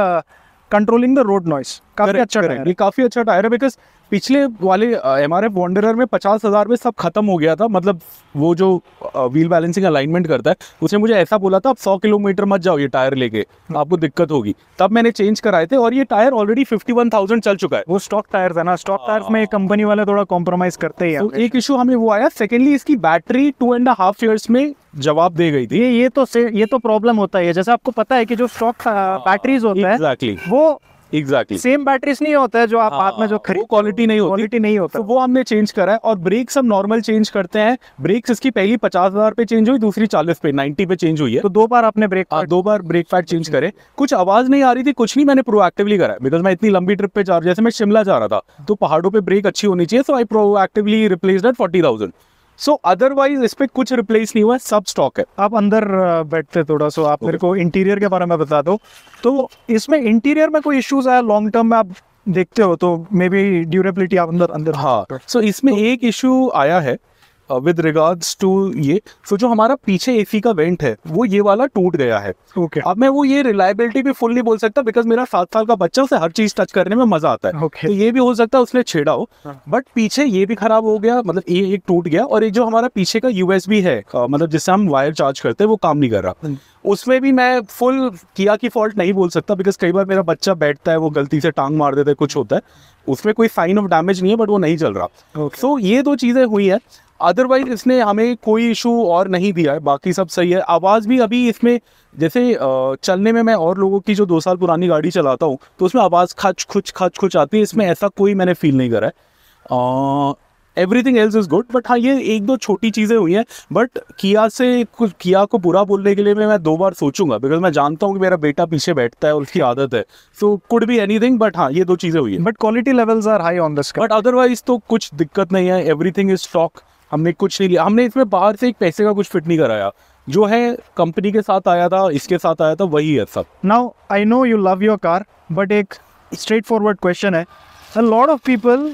controlling the road noise. काफी अच्छा टायर है, ये काफ़ी अच्छा टायर है, बिकॉज पिछले वाले MRF वॉन्डरर में 50,000 में सब खत्म हो गया था। मतलब वो जो व्हील बैलेंसिंग अलाइनमेंट करता है, उसने मुझे ऐसा बोला था, आप 100 किलोमीटर मत जाओ ये टायर लेके, आपको दिक्कत होगी। तब मैंने चेंज कराए थे, और ये टायर ऑलरेडी 51,000 चल चुका है। वो स्टॉक टायर्स है ना, स्टॉक टायर्स में कंपनी वाले थोड़ा कॉम्प्रोमाइज करते ही हैं। तो एक इशू हमें वो आया। सेकेंडली इसकी बैटरी 2.5 ईयर्स में जवाब दे गई थी। ये तो प्रॉब्लम होता है। जैसे आपको पता है कि जो स्टॉक बैटरीज होता है, एग्जैक्टली वो एग्जैक्टली सेम बैटरीज नहीं होता है जो आप बाद में जो खरीद, क्वालिटी नहीं होती, होता। तो वो हमने चेंज करा है। और ब्रेक्स हम नॉर्मल चेंज करते हैं। ब्रेक्स इसकी पहली 50,000 पे चेंज हुई, दूसरी 40 पे 90 पे चेंज हुई है। तो 2 बार आपने ब्रेक 2 बार ब्रेक पैड चेंज करे। कुछ आवाज नहीं आ रही थी, कुछ नहीं, मैंने प्रोएक्टिवली करा, बिकॉज मैं इतनी लंबी ट्रिप पे जा रहा, जैसे मैं शिमला जा रहा था, तो पहाड़ों पे ब्रेक अच्छी होनी चाहिए, so I proactively replaced at 40,000। So otherwise इस पे कुछ रिप्लेस नहीं हुआ है, सब स्टॉक है। आप अंदर बैठते थोड़ा, सो आप मेरे को इंटीरियर के बारे में बता दो। तो इसमें इंटीरियर में कोई इश्यूज आया लॉन्ग टर्म में आप देखते हो तो मे बी ड्यूरेबिलिटी आप अंदर हाँ, सो इसमें एक इशू आया है विद रिगार्ड्स टू ये। सो जो हमारा पीछे एसी का वेंट है, वो ये वाला टूट गया है। ओके अब मैं वो ये रिलायबिलिटी भी फुल नहीं बोल सकता, बिकॉज मेरा 7 साल का बच्चा, उसे हर चीज टच करने में मजा आता है। Okay. तो ये भी हो सकता है उसने छेड़ा हो, बट पीछे ये भी खराब हो गया, मतलब ये एक टूट गया। और एक जो हमारा पीछे का USB है, मतलब जिससे हम वायर चार्ज करते हैं, वो काम नहीं कर रहा। उसमें भी मैं फुल किया की फॉल्ट नहीं बोल सकता, बिकॉज कई बार मेरा बच्चा बैठता है, वो गलती से टांग मार देता है, कुछ होता है, उसमें कोई साइन ऑफ डैमेज नहीं है, बट वो नहीं चल रहा। सो ये 2 चीज़ें हुई है। अदरवाइज इसने हमें कोई इशू और नहीं दिया है, बाकी सब सही है। आवाज़ भी अभी इसमें जैसे चलने में, मैं और लोगों की जो 2 साल पुरानी गाड़ी चलाता हूँ, तो उसमें आवाज़ खच खुच आती है, इसमें ऐसा कोई मैंने फील नहीं करा है। Everything else is good, but हाँ ये 1-2 छोटी चीज़ें हुई हैं। बट किया को बुरा बोलने के लिए मैं 2 बार सोचूंगा, बिकॉज मैं जानता हूँ कि मेरा बेटा पीछे बैठता है और उसकी आदत है। So could be anything, but हाँ ये 2 चीज़ें हुई है। But quality levels are high on this car. But otherwise तो कुछ दिक्कत नहीं है, एवरीथिंग इज स्टॉक। हमने कुछ नहीं लिया, हमने इसमें बाहर से एक पैसे का कुछ फिट नहीं कराया, जो है कंपनी के साथ आया था, इसके साथ आया था, वही है सब। Now I know you love your car, but एक स्ट्रेट फॉरवर्ड क्वेश्चन है, अ lot of people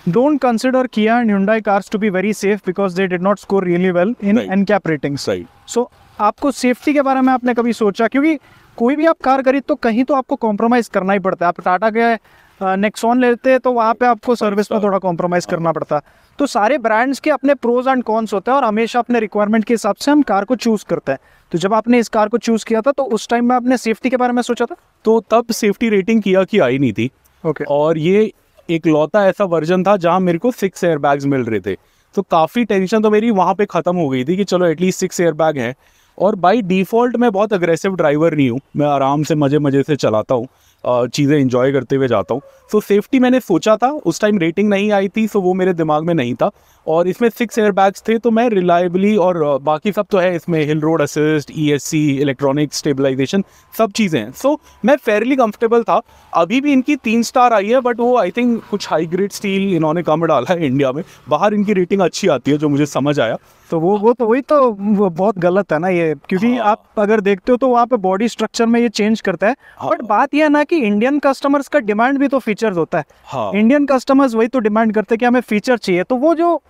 don't consider Kia and Hyundai cars to be very safe because they did not score really well in NCAP ratings. Right. So आपको सेफ्टी के बारे में आपने कभी सोचा, क्योंकि कोई भी आप कार खरीद तो कहीं तो आपको कॉम्प्रोमाइज करना ही पड़ता है। आप टाटा के नेक्सॉन लेते हैं तो वहाँ पे आपको सर्विस में थोड़ा कॉम्प्रोमाइज करना पड़ता है। तो सारे ब्रांड्स के अपने प्रोज एंड कॉन्स होते हैं, और हमेशा अपने रिक्वायरमेंट के हिसाब से हम कार को चूज करते हैं। तो जब आपने इस कार को चूज किया था, तो उस टाइम में आपने सेफ्टी के बारे में सोचा था? तो तब सेफ्टी रेटिंग किया की आई नहीं थी। ओके और ये एक लौता ऐसा वर्जन था जहां मेरे को 6 एयर बैग्स मिल रहे थे, तो काफ़ी टेंशन तो मेरी वहां पे ख़त्म हो गई थी कि चलो एटलीस्ट 6 एयर बैग हैं। और बाय डिफ़ॉल्ट मैं बहुत अग्रेसिव ड्राइवर नहीं हूँ, मैं आराम से मज़े से चलाता हूँ, चीज़ें इंजॉय करते हुए जाता हूँ। सो सेफ्टी मैंने सोचा था, उस टाइम रेटिंग नहीं आई थी, सो वो मेरे दिमाग में नहीं था। और इसमें 6 एयर बैग्स थे, तो मैं रिलायबली, और बाकी सब तो है इसमें, hill road assist, ESC, electronic stabilisation, सब चीज़ें हैं। सो मैं फेयरली कंफर्टेबल था। अभी भी इनकी 3 स्टार आई है, बट वो आई थिंक कुछ हाई ग्रेड स्टील इन्होंने कम डाला है इंडिया में। बाहर इनकी रेटिंग अच्छी आती है, जो मुझे समझ आया। तो वो बहुत गलत है ना ये, क्योंकि हाँ। आप अगर देखते हो तो वहाँ पे बॉडी स्ट्रक्चर में ये चेंज करता है। हाँ। बट बात ये है ना कि इंडियन कस्टमर्स का डिमांड भी तो फीचर्स होता है। हाँ। इंडियन कस्टमर्स वही तो डिमांड करते हैं कि हमें फीचर चाहिए, तो वो जो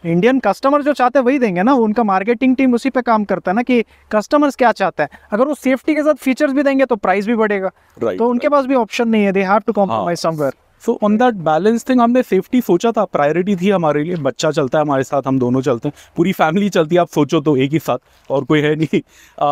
इंडियन कस्टमर जो चाहते हैं वही देंगे ना। उनका मार्केटिंग टीम उसी पे काम करता है ना कि कस्टमर्स क्या चाहते हैं। अगर वो सेफ्टी के साथ फीचर्स भी देंगे तो प्राइस भी बढ़ेगा। Right, तो उनके पास भी ऑप्शन नहीं है, they have to compromise somewhere. So on that balance thing हमने सेफ्टी सोचा था, प्रायोरिटी थी हमारे लिए। बच्चा चलता है हमारे साथ, हम दोनों चलते हैं, पूरी फैमिली चलती है, आप सोचो तो एक ही साथ, और कोई है नहीं।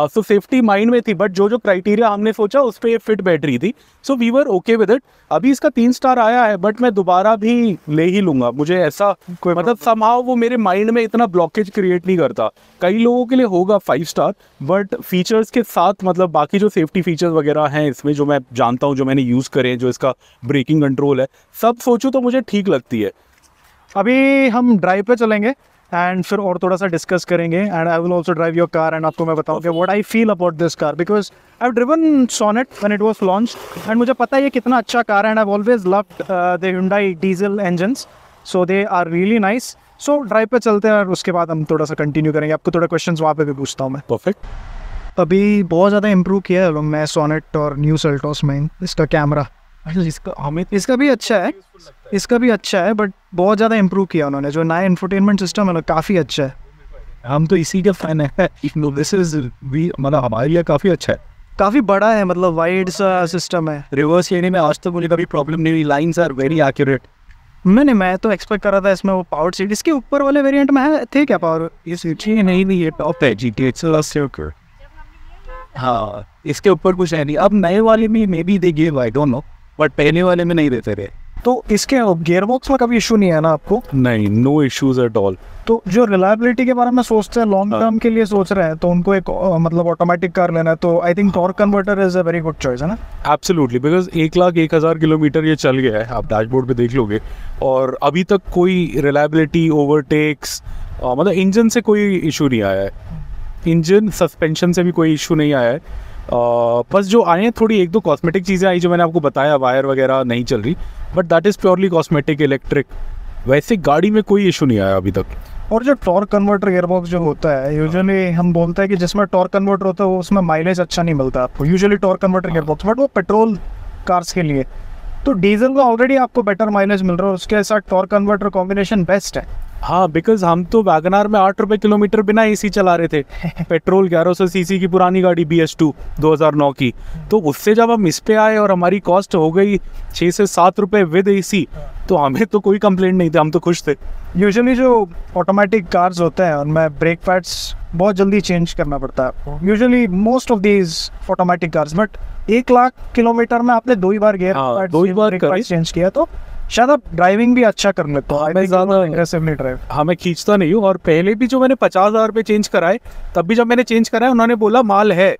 सो सेफ्टी माइंड में थी, बट जो जो क्राइटेरिया हमने सोचा उस पर फिट बैठ रही थी। So we were okay with it. अभी इसका 3 स्टार आया है, बट मैं दोबारा भी ले ही लूँगा। मुझे ऐसा कोई मतलब somehow वो मेरे माइंड में इतना ब्लॉकेज क्रिएट नहीं करता। कई लोगों के लिए होगा 5 स्टार, बट फीचर्स के साथ मतलब बाकी जो सेफ्टी फीचर्स वगैरह हैं इसमें, जो मैं जानता हूँ, जो मैंने यूज़ करे, जो इसका ब्रेकिंग कंट्रोल है, सब सोचूं तो मुझे ठीक लगती है। अभी हम ड्राइव पे चलेंगे एंड फिर और थोड़ा सा डिस्कस करेंगे, and I will also drive your car and आपको मैं बताऊंगा what I feel about this car, because I have driven Sonet when it was launched and मुझे पता है ये कितना अच्छा कार है, and I have always loved the Hyundai diesel engines, so they are really nice. So drive पे चलते हैं और उसके बाद हम थोड़ा सा कंटिन्यू करेंगे। आपको थोड़ा क्वेश्चंस वहाँ पे भी पूछता हूँ मैं। परफेक्ट। अभी बहुत ज़्यादा इम्प्रूव किया है मैं सोनेट और न्यू सेल्टोस में इसका कैमरा। इसका भी अच्छा है, इसका भी अच्छा है, बट बहुत ज़्यादा इम्प्रूव किया उन्होंने। जो नया इंफोटेनमेंट सिस्टम है ना, काफ़ी अच्छा है। हम तो इसी के फैन है। दिस इज वी मतलब हमारे लिए काफ़ी अच्छा है, काफ़ी बड़ा है, मतलब वाइड सा सिस्टम है। रिवर्स लेने में आज तक मुझे कभी प्रॉब्लम नहीं हुई। Lines are very accurate. मैं तो एक्सपेक्ट कर रहा था इसमें वो पावर सीट, इसके ऊपर वाले वेरिएंट में है थे क्या पावर? ये सीटी नहीं ये टॉप है GT। हाँ, इसके ऊपर कुछ है नहीं। अब नए वाले में may be they give, I don't no, but पहले वाले में नहीं देते रहे। तो इसके गियरबॉक्स में कभी इशू नहीं है ना आपको? नहीं, नो इश्यूज एट ऑल। तो जो रिलायबिलिटी के बारे में सोचते हैं, लॉन्ग टर्म के लिए सोच रहे हैं, तो उनको एक मतलब ऑटोमेटिक कार लेना है, तो I think torque converter is a very good choice, है ना? एब्सोल्युटली, बिकॉज 1,01,000 किलोमीटर ये चल गया है, आप डैशबोर्ड पे देख लोगे, और अभी तक कोई रिलायबिलिटी, ओवरटेक्स, मतलब इंजन से कोई इशू नहीं आया है। इंजन सस्पेंशन से भी कोई इशू नहीं आया है। बस जो आए हैं थोड़ी 1-2 कॉस्मेटिक चीज़ें आई, जो मैंने आपको बताया, वायर वगैरह नहीं चल रही, but that is purely cosmetic, electric. वैसे गाड़ी में कोई इशू नहीं आया अभी तक। और जो टॉर्क कन्वर्टर गियरबॉक्स जो होता है, यूजुअली हम बोलते हैं कि जिसमें टॉर्क कन्वर्टर होता है वो उसमें माइलेज अच्छा नहीं मिलता आपको, usually torque converter gearbox, but वो पेट्रोल कार्स के लिए। तो डीजल में ऑलरेडी आपको बेटर माइलेज मिल रहा है, उसके साथ टॉर्क कन्वर्टर कॉम्बिनेशन बेस्ट है। हाँ, बिकॉज हम तो वैगनार में 8 रुपये किलोमीटर बिना एसी चला रहे थे। पेट्रोल 1100 सीसी की पुरानी गाड़ी BS2 2009 की। तो उससे जब हम इस पे आए और हमारी कॉस्ट हो गई 6 से 7 रुपये विद एसी, तो हमें तो कोई कंप्लेंट नहीं थे, हम तो खुश थे। यूजुअली जो ऑटोमेटिक कार्स होते हैं उनमें ब्रेक पैड्स बहुत जल्दी चेंज करना पड़ता है आपको, usually most of these automatic cars. But 1 lakh kilometre में आपने 2 ही बार गियर पैड्स, 2 ही बार ब्रेक पैड्स चेंज किया, तो शायद आप ड्राइविंग भी अच्छा कर लेते हो। मैं ज़्यादा एग्रेसिवली ड्राइव मैं खींचता नहीं हूँ। और पहले भी जो मैंने 50,000 पे चेंज कराए, तब भी जब मैंने चेंज कराया उन्होंने बोला माल है,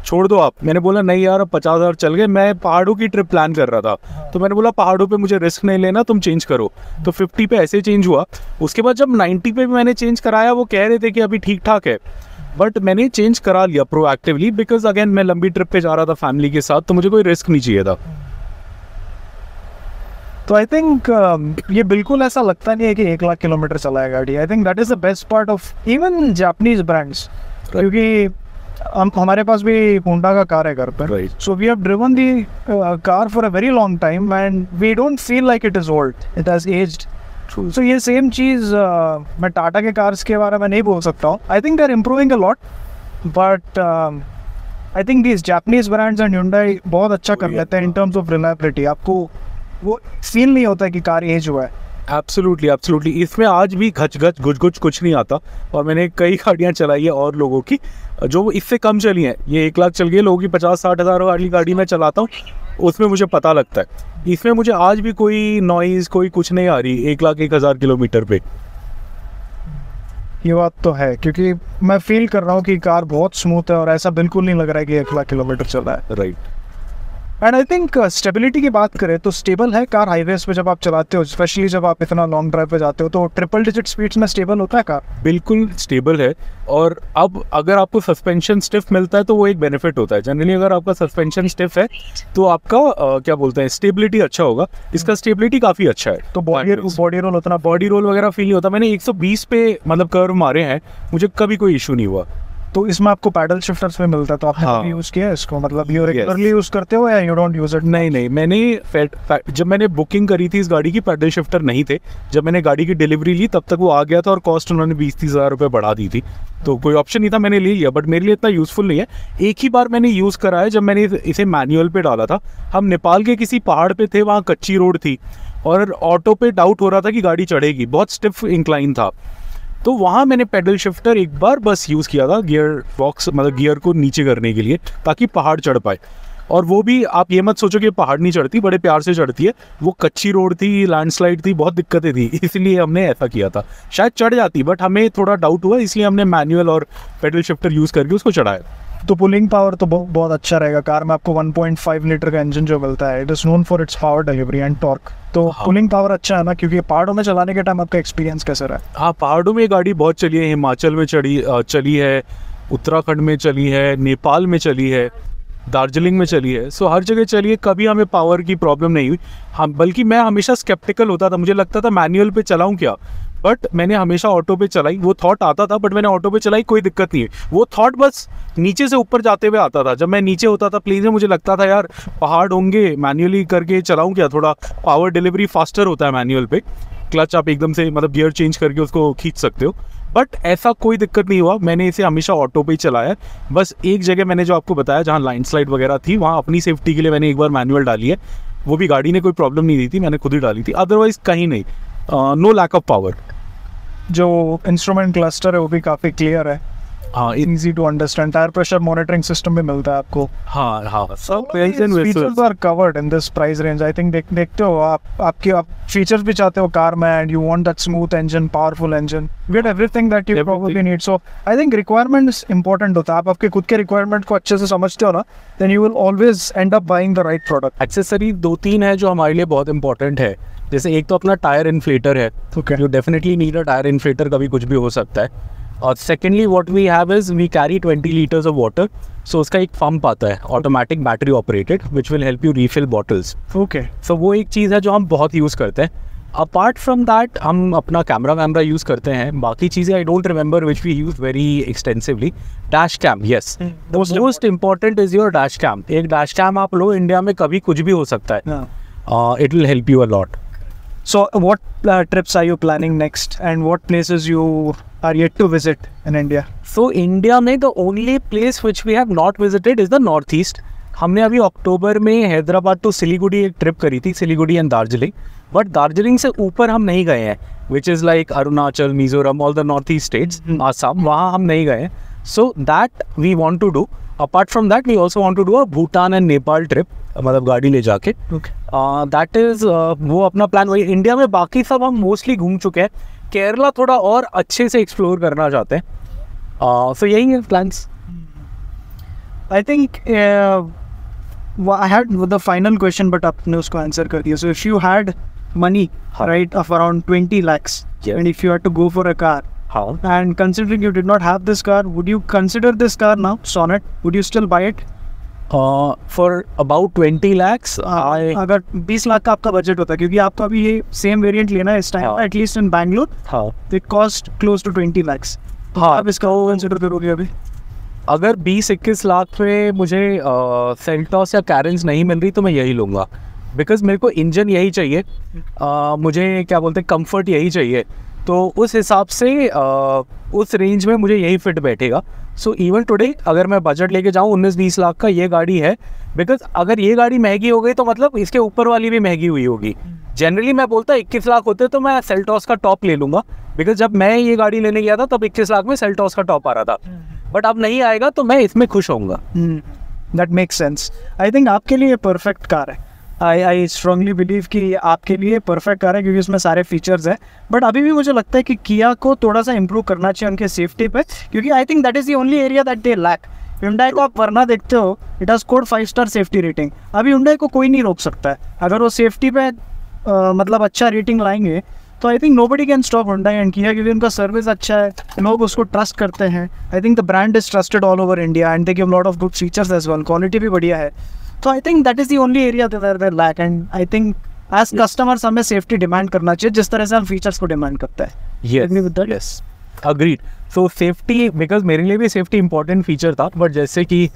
छोड़ दो आप। मैंने बोला नहीं यार, अब 50,000 चल गए। मैं पहाड़ों की ट्रिप प्लान कर रहा था, तो मैंने बोला पहाड़ों पे मुझे रिस्क नहीं लेना, तुम चेंज करो। तो 50 पे ऐसे चेंज हुआ। उसके बाद जब 90 पे भी मैंने चेंज कराया, वो कह रहे थे कि अभी ठीक ठाक है, बट मैंने चेंज करा लिया प्रोएक्टिवली, बिकॉज अगेन मैं लंबी ट्रिप पे जा रहा था फैमिली के साथ, तो मुझे कोई रिस्क नहीं चाहिए था। तो आई थिंक ये बिल्कुल ऐसा लगता नहीं है कि 1 लाख किलोमीटर चला है गाड़ी। आई think that is the best part of even Japanese brands, क्योंकि हमारे पास भी होंडा का कार है घर पर, so we have driven the car for a very long time and we don't feel like it is old, it has aged. So ये सेम चीज़ मैं टाटा के कार्स के बारे में नहीं बोल सकता हूँ। I think they are improving a lot, but I think these Japanese brands and Hyundai बहुत अच्छा कर लेते हैं इन टर्म्स ऑफ रिलायबिलिटी। आपको वो फील नहीं होता कि कार एज हुआ है। Absolutely, absolutely. इसमें आज भी घच घच गुच गुच कुछ नहीं आता। और मैंने कई गाड़ियाँ चलाई है और लोगों की जो इससे कम चली हैं। ये 1 लाख चल गई, लोगों की 50-60 हज़ार वाली गाड़ी मैं चलाता हूँ, उसमें मुझे पता लगता है। इसमें मुझे आज भी कोई नॉइज़, कोई कुछ नहीं आ रही 1,01,000 किलोमीटर पे। ये बात तो है, क्योंकि मैं फील कर रहा हूँ कि कार बहुत स्मूथ है और ऐसा बिल्कुल नहीं लग रहा है कि 1 लाख किलोमीटर चल रहा है। Right. And I think stability की बात करें तो स्टेबल है कार हाईवेज पे जब आप चलाते हो, स्पेशली जब आप इतना लॉन्ग ड्राइव पे जाते हो, तो ट्रिपल डिजिट स्पीड्स में स्टेबल होता है कार? बिल्कुल स्टेबल है। और अब अगर आपको सस्पेंशन स्टिफ मिलता है तो वो एक बेनिफिट होता है। जनरली अगर आपका सस्पेंशन स्टिफ है तो आपका क्या बोलते हैं, स्टेबिलिटी अच्छा होगा। इसका स्टेबिलिटी काफ़ी अच्छा है। तो बॉडी रोल उतना बॉडी रोल वगैरह फील नहीं होता। मैंने 120 पे मतलब कर्व मारे हैं, मुझे कभी कोई इशू नहीं हुआ। तो इसमें आपको पैडल शिफ्टर्स में मिलता है, तो आपने कभी यूज़ किया है इसको? मतलब यू रेगुलरली यूज़ करते हो या यू डोंट यूज़ इट? नहीं, मैंने जब मैंने बुकिंग करी थी इस गाड़ी की, पैडल शिफ्टर नहीं थे। जब मैंने गाड़ी की डिलीवरी ली तब तक वो आ गया था और कॉस्ट उन्होंने 20-30 हज़ार रुपये बढ़ा दी थी, तो कोई ऑप्शन नहीं था, मैंने ले लिया। बट मेरे लिए इतना यूज़फुल नहीं है। एक ही बार मैंने यूज़ करा है, जब मैंने इसे मैनुअल पे डाला था। हम नेपाल के किसी पहाड़ पे थे, वहाँ कच्ची रोड थी और ऑटो पे डाउट हो रहा था कि गाड़ी चढ़ेगी, बहुत स्टिफ इंक्लाइन था। तो वहाँ मैंने पेडल शिफ्टर एक बार बस यूज़ किया था, गियर बॉक्स मतलब गियर को नीचे करने के लिए, ताकि पहाड़ चढ़ पाए। और वो भी आप ये मत सोचो कि पहाड़ नहीं चढ़ती, बड़े प्यार से चढ़ती है। वो कच्ची रोड थी, लैंडस्लाइड थी, बहुत दिक्कतें थी, इसलिए हमने ऐसा किया था। शायद चढ़ जाती बट हमें थोड़ा डाउट हुआ, इसलिए हमने मैनुअल और पेडल शिफ्टर यूज़ करके उसको चढ़ाया। तो पुलिंग पावर तो बहुत अच्छा रहेगा। कार में आपको 1.5 लीटर का इंजन जो मिलता है, it is known for its power delivery and torque. तो पुलिंग पावर अच्छा है ना, क्योंकि पहाड़ों में चलाने के टाइम आपका एक्सपीरियंस कैसा रहा? हाँ, पहाड़ों में ये गाड़ी बहुत चली है। हिमाचल में चली है, उत्तराखंड में चली है, नेपाल में चली है, दार्जिलिंग में चली है। सो हर जगह चली है, कभी हमें पावर की प्रॉब्लम नहीं हुई। हम बल्कि मैं हमेशा स्केप्टिकल होता था, मुझे लगता था मैनुअल पे चलाऊं क्या, बट मैंने हमेशा ऑटो पे चलाई। वो थॉट आता था बट मैंने ऑटो पे चलाई, कोई दिक्कत नहीं है। वो थॉट बस नीचे से ऊपर जाते हुए आता था। जब मैं नीचे होता था प्लेन में, मुझे लगता था यार पहाड़ होंगे, मैनुअली करके चलाऊं क्या, थोड़ा पावर डिलीवरी फास्टर होता है मैनुअल पे। क्लच आप एकदम से मतलब गियर चेंज करके उसको खींच सकते हो, बट ऐसा कोई दिक्कत नहीं हुआ। मैंने इसे हमेशा ऑटो पे ही चलाया। बस एक जगह मैंने जो आपको बताया जहाँ लैंडस्लाइड वगैरह थी, वहाँ अपनी सेफ्टी के लिए मैंने एक बार मैनुअल डाली है। वो भी गाड़ी ने कोई प्रॉब्लम नहीं दी थी, मैंने खुद ही डाली थी। अदरवाइज कहीं नहीं, नो लैक ऑफ पावर। जो इंस्ट्रूमेंट क्लस्टर है वो भी काफ़ी क्लियर है, हाँ, easy to understand. Tyre pressure monitoring system भी मिलता है आपको। हाँ, सब features are covered in this price range. I think देखते हो आप फीचर्स भी चाहते हो कार में, and you want that smooth engine, powerful engine, get everything that you probably need. So I think requirements important होता है। आप आपके खुद के रिक्वायरमेंट को अच्छे से समझते हो ना, then you will always end up buying the right product. Accessory 2-3 है जो हमारे लिए बहुत इंपॉर्टेंट है। जैसे एक तो अपना टायर इन्फ्लेटर है, you definitely need a tyre inflator, कभी कुछ भी हो सकता है। और secondly what we have is we carry 20 litres of water. So उसका एक पंप आता है automatic battery operated, which will help you refill bottles. Okay, so वो एक चीज़ है जो हम बहुत यूज़ करते हैं। अपार्ट फ्रॉम दैट हम अपना कैमरा यूज़ करते हैं। बाकी चीज़ें I don't remember which we use very extensively. Dash cam, yes, most important is your dash cam. एक डैश कैम आप लो, इंडिया में कभी कुछ भी हो सकता है, it will help you a lot. So what trips are you planning next, and what places you are yet to visit in India? So India में the only place which we have not visited is the Northeast. हमने अभी अक्टूबर में हैदराबाद टू सिलीगुड़ी एक ट्रिप करी थी, सिलीगुड़ी एंड दार्जिलिंग। बट दार्जिलिंग से ऊपर हम नहीं गए हैं, which is like Arunachal, Mizoram, all the north east states, Assam, वहाँ हम नहीं गए हैं। So that we want to do. Apart from that we also want to do a Bhutan and Nepal trip, मतलब गाड़ी ले जाके। दैट इज़ वो अपना प्लान वही। इंडिया में बाकी सब हम मोस्टली घूम चुके हैं। केरला थोड़ा और अच्छे से एक्सप्लोर करना चाहते हैं। सो यही है plans. I think I had the final question, but आपने उसको आंसर कर दिया. So if you had money, right, of around 20 lakhs, and if you had to go for a car, and considering you did not have this car, would you consider this car now, Sonet? Would you still buy it? For about 20 lakhs, अगर 20 लाख का आपका बजट होता है, क्योंकि आपको अभी ये सेम वेरिएंट लेना है इस time, at least in Bangalore, it cost close to 20 lakhs. आप इसका वो कंसिडर करोगे अभी? अगर 20-21 लाख पे मुझे सेल्टॉस या कैरेंस नहीं मिल रही तो मैं यही लूँगा, बिकॉज मेरे को इंजन यही चाहिए, मुझे क्या बोलते हैं कंफर्ट यही चाहिए, तो उस हिसाब से उस रेंज में मुझे यही फिट बैठेगा. सो इवन टुडे अगर मैं बजट लेके जाऊँ 19-20 लाख का, ये गाड़ी है, बिकॉज अगर ये गाड़ी महंगी हो गई तो मतलब इसके ऊपर वाली भी महंगी हुई होगी. जनरली मैं बोलता 21 लाख होते तो मैं सेल्टॉस का टॉप ले लूँगा, बिकॉज जब मैं ये गाड़ी लेने गया था तब 21 लाख में सेल्टॉस का टॉप आ रहा था, बट अब नहीं आएगा तो मैं इसमें खुश होऊंगा. That makes sense. I think आपके लिए परफेक्ट कार है. आई स्ट्रांगली बिलीव कि आपके लिए परफेक्ट कार है क्योंकि उसमें सारे फीचर्स हैं. बट अभी भी मुझे लगता है कि किया को थोड़ा सा इंप्रूव करना चाहिए उनके सेफ्टी पे, क्योंकि I think that is the only area that they lack. Hyundai को आप वरना देखते हो, it has scored 5 star safety rating. अभी Hyundai को कोई नहीं रोक सकता है अगर वो सेफ्टी पे मतलब अच्छा रेटिंग लाएंगे, तो I think nobody can stop Hyundai and Kia, क्योंकि उनका सर्विस अच्छा है, लोग उसको ट्रस्ट करते हैं। I think the brand is trusted all over India and they give lot of good features as well, quality भी बढ़िया है। तो I think that is the only area they lack, and I think as customers हमें सेफ्टी डिमांड करना चाहिए जिस तरह से हम फीचर्स को डिमांड करते हैं। Agree with that? Yes agreed. So safety, because मेरे लिए भी सेफ्टी इंपॉर्टेंट फीचर था, बट जैसे कि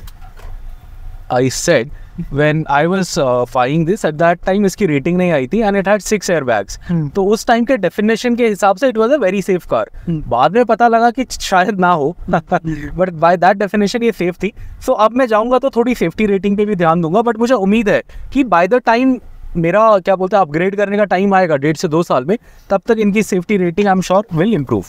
I said when I was buying this at that time इसकी रेटिंग नहीं आई थी, and it had 6 airbags। तो उस टाइम के डेफिनेशन के हिसाब से it was a very safe car। बाद में पता लगा कि शायद ना हो, but by that definition ये सेफ थी। so अब मैं जाऊँगा तो थोड़ी सेफ्टी रेटिंग पे भी ध्यान दूंगा, बट मुझे उम्मीद है कि by the time मेरा क्या बोलते हैं अपग्रेड करने का टाइम आएगा 1.5 से 2 साल में, तब तक इनकी safety rating I am sure will improve.